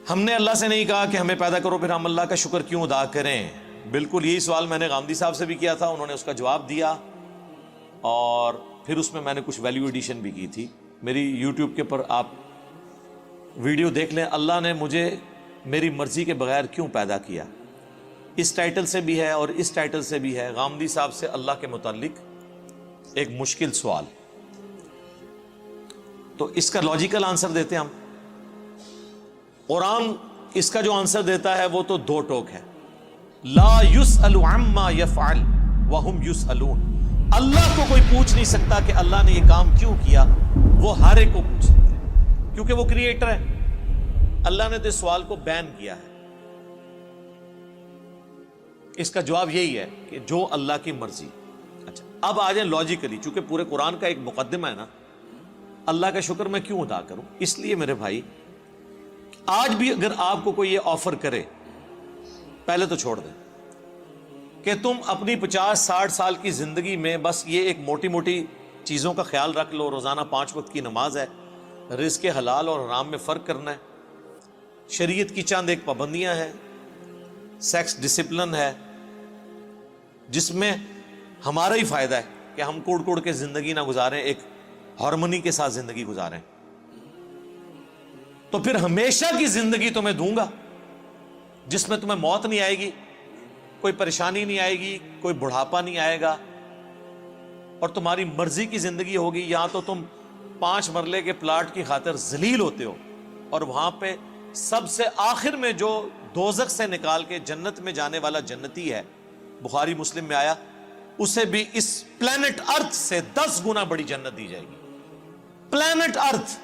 ہم نے اللہ سے نہیں کہا کہ ہمیں پیدا کرو پھر ہم اللہ کا شکر کیوں ادا کریں. بالکل یہی سوال میں نے غامدی صاحب سے بھی کیا تھا, انہوں نے اس کا جواب دیا, اور پھر اس میں نے کچھ ویلیو ایڈیشن بھی کی تھی. میری یوٹیوب کے پر آپ ویڈیو دیکھ لیں, اللہ نے مجھے میری مرضی کے بغیر کیوں پیدا کیا. اس ٹائٹل سے بھی ہے اور اس ٹائٹل سے بھی ہے, غامدی صاحب سے اللہ کے متعلق ایک مشکل سوال. تو اس کا لاجیکل آنسر دیتے ہیں ہم. قرآن اس کا جو آنسر دیتا ہے وہ تو دو ٹوک ہے, لا یسأل عما یفعل وہم یسألون. اللہ کو کوئی پوچھ نہیں سکتا کہ اللہ نے یہ کام کیوں کیا, وہ ہر ایک کو پوچھ سکتے ہیں کیونکہ وہ کریٹر ہے. اللہ نے تو اس سوال کو بین کیا ہے. اس کا جواب یہی ہے کہ جو اللہ کی مرضی. اچھا اب آ جائیں لاجیکلی, چونکہ پورے قرآن کا ایک مقدمہ ہے نا, اللہ کا شکر میں کیوں ادا کروں. اس لیے میرے بھائی, آج بھی اگر آپ کو کوئی یہ آفر کرے, پہلے تو چھوڑ دیں کہ تم اپنی 50-60 سال کی زندگی میں بس یہ ایک موٹی موٹی چیزوں کا خیال رکھ لو, روزانہ 5 وقت کی نماز ہے, رزق حلال اور حرام میں فرق کرنا ہے, شریعت کی چند ایک پابندیاں ہیں, سیکس ڈسپلن ہے جس میں ہمارا ہی فائدہ ہے کہ ہم کوڑ کوڑ کے زندگی نہ گزاریں, ایک ہارمونی کے ساتھ زندگی گزاریں. تو پھر ہمیشہ کی زندگی تمہیں دوں گا جس میں تمہیں موت نہیں آئے گی, کوئی پریشانی نہیں آئے گی, کوئی بڑھاپا نہیں آئے گا, اور تمہاری مرضی کی زندگی ہوگی. یا تو تم 5 مرلے کے پلاٹ کی خاطر ذلیل ہوتے ہو, اور وہاں پہ سب سے آخر میں جو دوزخ سے نکال کے جنت میں جانے والا جنتی ہے, بخاری مسلم میں آیا, اسے بھی اس پلانٹ ارتھ سے 10 گنا بڑی جنت دی جائے گی. پلانٹ ارتھ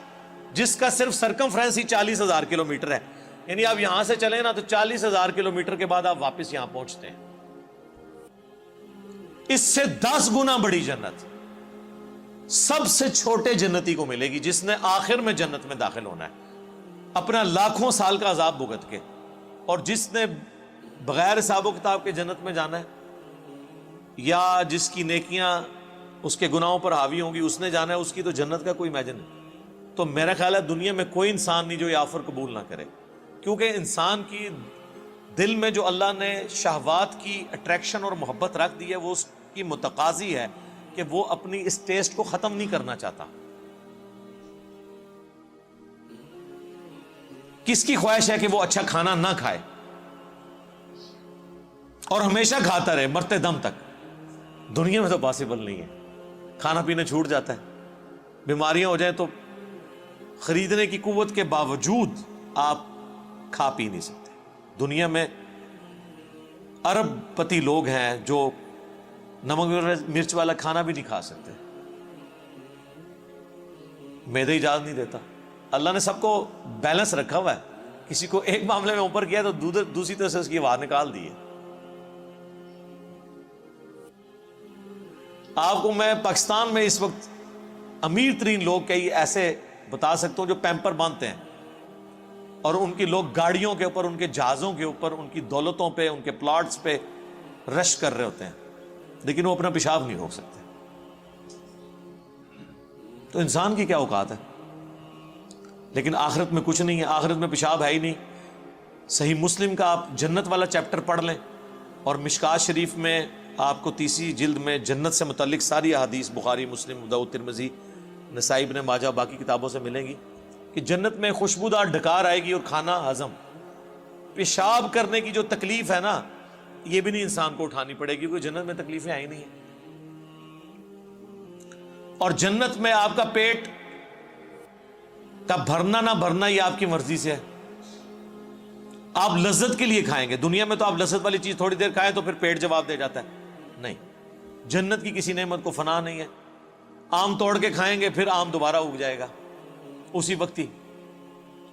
جس کا صرف سرکمفرنس ہی 40,000 کلومیٹر ہے, یعنی آپ یہاں سے چلیں نا تو 40,000 کلومیٹر کے بعد آپ واپس یہاں پہنچتے ہیں. اس سے 10 گنا بڑی جنت سب سے چھوٹے جنتی کو ملے گی جس نے آخر میں جنت میں داخل ہونا ہے اپنا لاکھوں سال کا عذاب بھگت کے, اور جس نے بغیر حساب و کتاب کے جنت میں جانا ہے, یا جس کی نیکیاں اس کے گناہوں پر حاوی ہوں گی اس نے جانا ہے, اس کی تو جنت کا کوئی امیجن نہیں. تو میرا خیال ہے دنیا میں کوئی انسان نہیں جو یہ آفر قبول نہ کرے, کیونکہ انسان کی دل میں جو اللہ نے شہوات کی اٹریکشن اور محبت رکھ دی ہے, وہ اس کی متقاضی ہے کہ وہ اپنی اس ٹیسٹ کو ختم نہیں کرنا چاہتا. کس کی خواہش ہے کہ وہ اچھا کھانا نہ کھائے اور ہمیشہ کھاتا رہے مرتے دم تک؟ دنیا میں تو پاسبل نہیں ہے. کھانا پینا چھوٹ جاتا ہے, بیماریاں ہو جائیں تو خریدنے کی قوت کے باوجود آپ کھا پی نہیں سکتے. دنیا میں ارب پتی لوگ ہیں جو نمک مرچ والا کھانا بھی نہیں کھا سکتے, معدہ اجازت نہیں دیتا. اللہ نے سب کو بیلنس رکھا ہوا ہے, کسی کو ایک معاملے میں اوپر کیا تو دوسری طرف سے اس کی آواز نکال دی ہے. آپ کو میں پاکستان میں اس وقت امیر ترین لوگ کئی ایسے بتا سکتا ہوں جو پیمپر باندھتے ہیں, اور ان کی لوگ گاڑیوں کے اوپر, ان کے جہازوں کے اوپر, ان کی دولتوں پہ, ان کے پلاٹس پہ رش کر رہے ہوتے ہیں, لیکن وہ اپنا پیشاب نہیں روک سکتے. تو انسان کی کیا اوقات ہے؟ لیکن آخرت میں کچھ نہیں ہے, آخرت میں پیشاب ہے ہی نہیں. صحیح مسلم کا آپ جنت والا چیپٹر پڑھ لیں, اور مشکات شریف میں آپ کو 30 جلد میں جنت سے متعلق ساری احادیث بخاری, مسلم, ابو داؤد, ترمذی, نسائی, ابن ماجہ, باقی کتابوں سے ملیں گی کہ جنت میں خوشبودار ڈکار آئے گی اور کھانا ہضم. پیشاب کرنے کی جو تکلیف ہے نا, یہ بھی نہیں انسان کو اٹھانی پڑے گی, کیونکہ جنت میں تکلیفیں آئی نہیں ہیں. اور جنت میں آپ کا پیٹ کا بھرنا نہ بھرنا یہ آپ کی مرضی سے ہے. آپ لذت کے لیے کھائیں گے. دنیا میں تو آپ لذت والی چیز تھوڑی دیر کھائیں تو پھر پیٹ جواب دے جاتا ہے. نہیں, جنت کی کسی نعمت کو فنا نہیں ہے. آم توڑ کے کھائیں گے پھر آم دوبارہ اگ جائے گا اسی وقت ہی,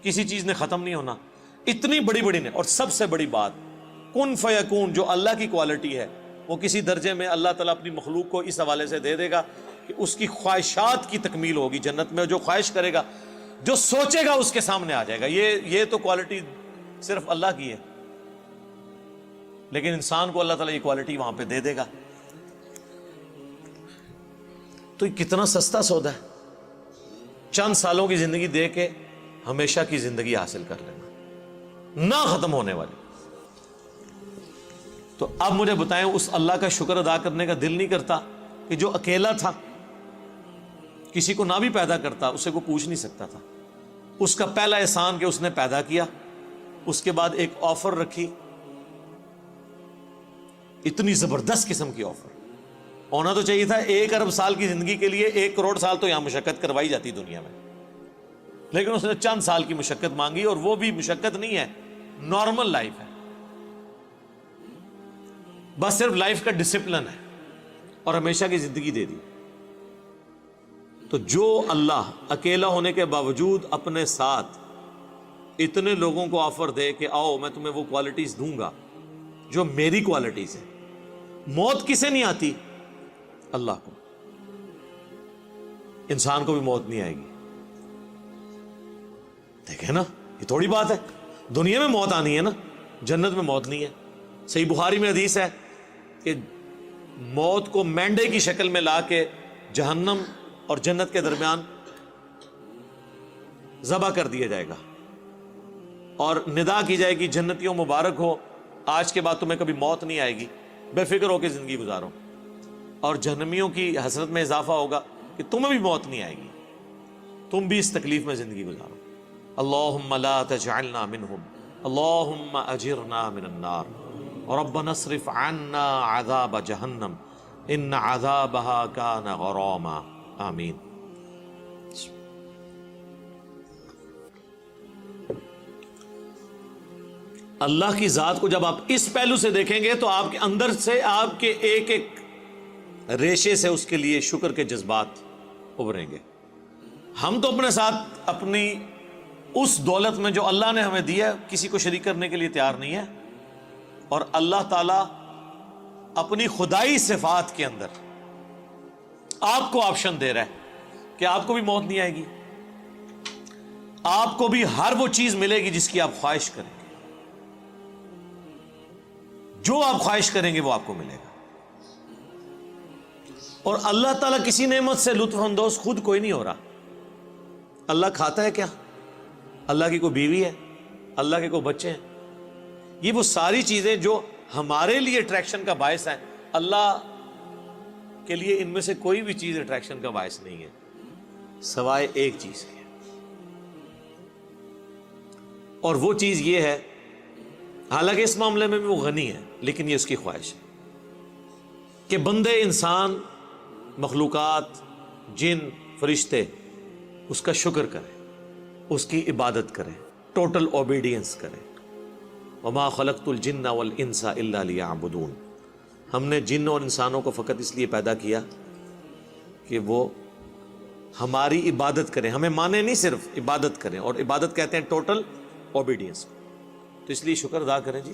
کسی چیز نے ختم نہیں ہونا. اتنی بڑی بڑی نے, اور سب سے بڑی بات کن فیکون جو اللہ کی کوالٹی ہے, وہ کسی درجے میں اللہ تعالیٰ اپنی مخلوق کو اس حوالے سے دے دے گا کہ اس کی خواہشات کی تکمیل ہوگی جنت میں. جو خواہش کرے گا, جو سوچے گا اس کے سامنے آ جائے گا. یہ تو کوالٹی صرف اللہ کی ہے, لیکن انسان کو اللہ تعالیٰ یہ کوالٹی وہاں پہ دے دے گا. تو یہ کتنا سستا سودا ہے, چند سالوں کی زندگی دے کے ہمیشہ کی زندگی حاصل کر لینا. نہ ختم ہونے والی. تو اب مجھے بتائیں اس اللہ کا شکر ادا کرنے کا دل نہیں کرتا کہ جو اکیلا تھا, کسی کو نہ بھی پیدا کرتا, اسے کوئی پوچھ نہیں سکتا تھا, اس کا پہلا احسان کہ اس نے پیدا کیا, اس کے بعد ایک آفر رکھی, اتنی زبردست قسم کی آفر. ہونا تو چاہیے تھا 1 ارب سال کی زندگی کے لیے 1 کروڑ سال تو یہاں مشقت کروائی جاتی دنیا میں, لیکن اس نے چند سال کی مشقت مانگی, اور وہ بھی مشقت نہیں ہے, نارمل لائف ہے, بس صرف لائف کا ڈسپلن ہے, اور ہمیشہ کی زندگی دے دی. تو جو اللہ اکیلا ہونے کے باوجود اپنے ساتھ اتنے لوگوں کو آفر دے کہ آؤ میں تمہیں وہ کوالٹیز دوں گا جو میری کوالٹیز ہیں. موت کسے نہیں آتی؟ اللہ کو. انسان کو بھی موت نہیں آئے گی. دیکھیں نا, یہ تھوڑی بات ہے, دنیا میں موت آنی ہے نا, جنت میں موت نہیں ہے. صحیح بخاری میں حدیث ہے کہ موت کو مینڈے کی شکل میں لا کے جہنم اور جنت کے درمیان ذبح کر دیا جائے گا, اور ندا کی جائے گی جنتیوں مبارک ہو, آج کے بعد تمہیں کبھی موت نہیں آئے گی, بے فکر ہو کے زندگی گزارو. اور جہنمیوں کی حسرت میں اضافہ ہوگا کہ تمہیں بھی موت نہیں آئے گی, تم بھی اس تکلیف میں زندگی گزارو. اللہم لا تجعلنا منہم, اللہم اجرنا من النار, ربنا اصرف عنا عذاب جہنم ان عذابها کان غراما. آمین. اللہ کی ذات کو جب آپ اس پہلو سے دیکھیں گے تو آپ کے اندر سے, آپ کے ایک ایک ریشے سے اس کے لیے شکر کے جذبات ابھریں گے. ہم تو اپنے ساتھ اپنی اس دولت میں جو اللہ نے ہمیں دیا کسی کو شریک کرنے کے لیے تیار نہیں ہے, اور اللہ تعالیٰ اپنی خدائی صفات کے اندر آپ کو آپشن دے رہا ہے کہ آپ کو بھی موت نہیں آئے گی, آپ کو بھی ہر وہ چیز ملے گی جس کی آپ خواہش کریں گے, جو آپ خواہش کریں گے وہ آپ کو ملے گا. اور اللہ تعالیٰ کسی نعمت سے لطف اندوز خود کوئی نہیں ہو رہا. اللہ کھاتا ہے کیا؟ اللہ کی کوئی بیوی ہے؟ اللہ کے کوئی بچے ہیں؟ یہ وہ ساری چیزیں جو ہمارے لیے اٹریکشن کا باعث ہیں, اللہ کے لیے ان میں سے کوئی بھی چیز اٹریکشن کا باعث نہیں ہے سوائے ایک چیز کے, اور وہ چیز یہ ہے, حالانکہ اس معاملے میں بھی وہ غنی ہے, لیکن یہ اس کی خواہش ہے کہ بندے, انسان, مخلوقات, جن, فرشتے اس کا شکر کریں, اس کی عبادت کریں, ٹوٹل اوبیڈینس کریں. وما خلقت الجن والانس الا لیعبدون. ہم نے جن اور انسانوں کو فقط اس لیے پیدا کیا کہ وہ ہماری عبادت کریں, ہمیں مانے نہیں, صرف عبادت کریں, اور عبادت کہتے ہیں ٹوٹل اوبیڈینس. تو اس لیے شکر ادا کریں جی.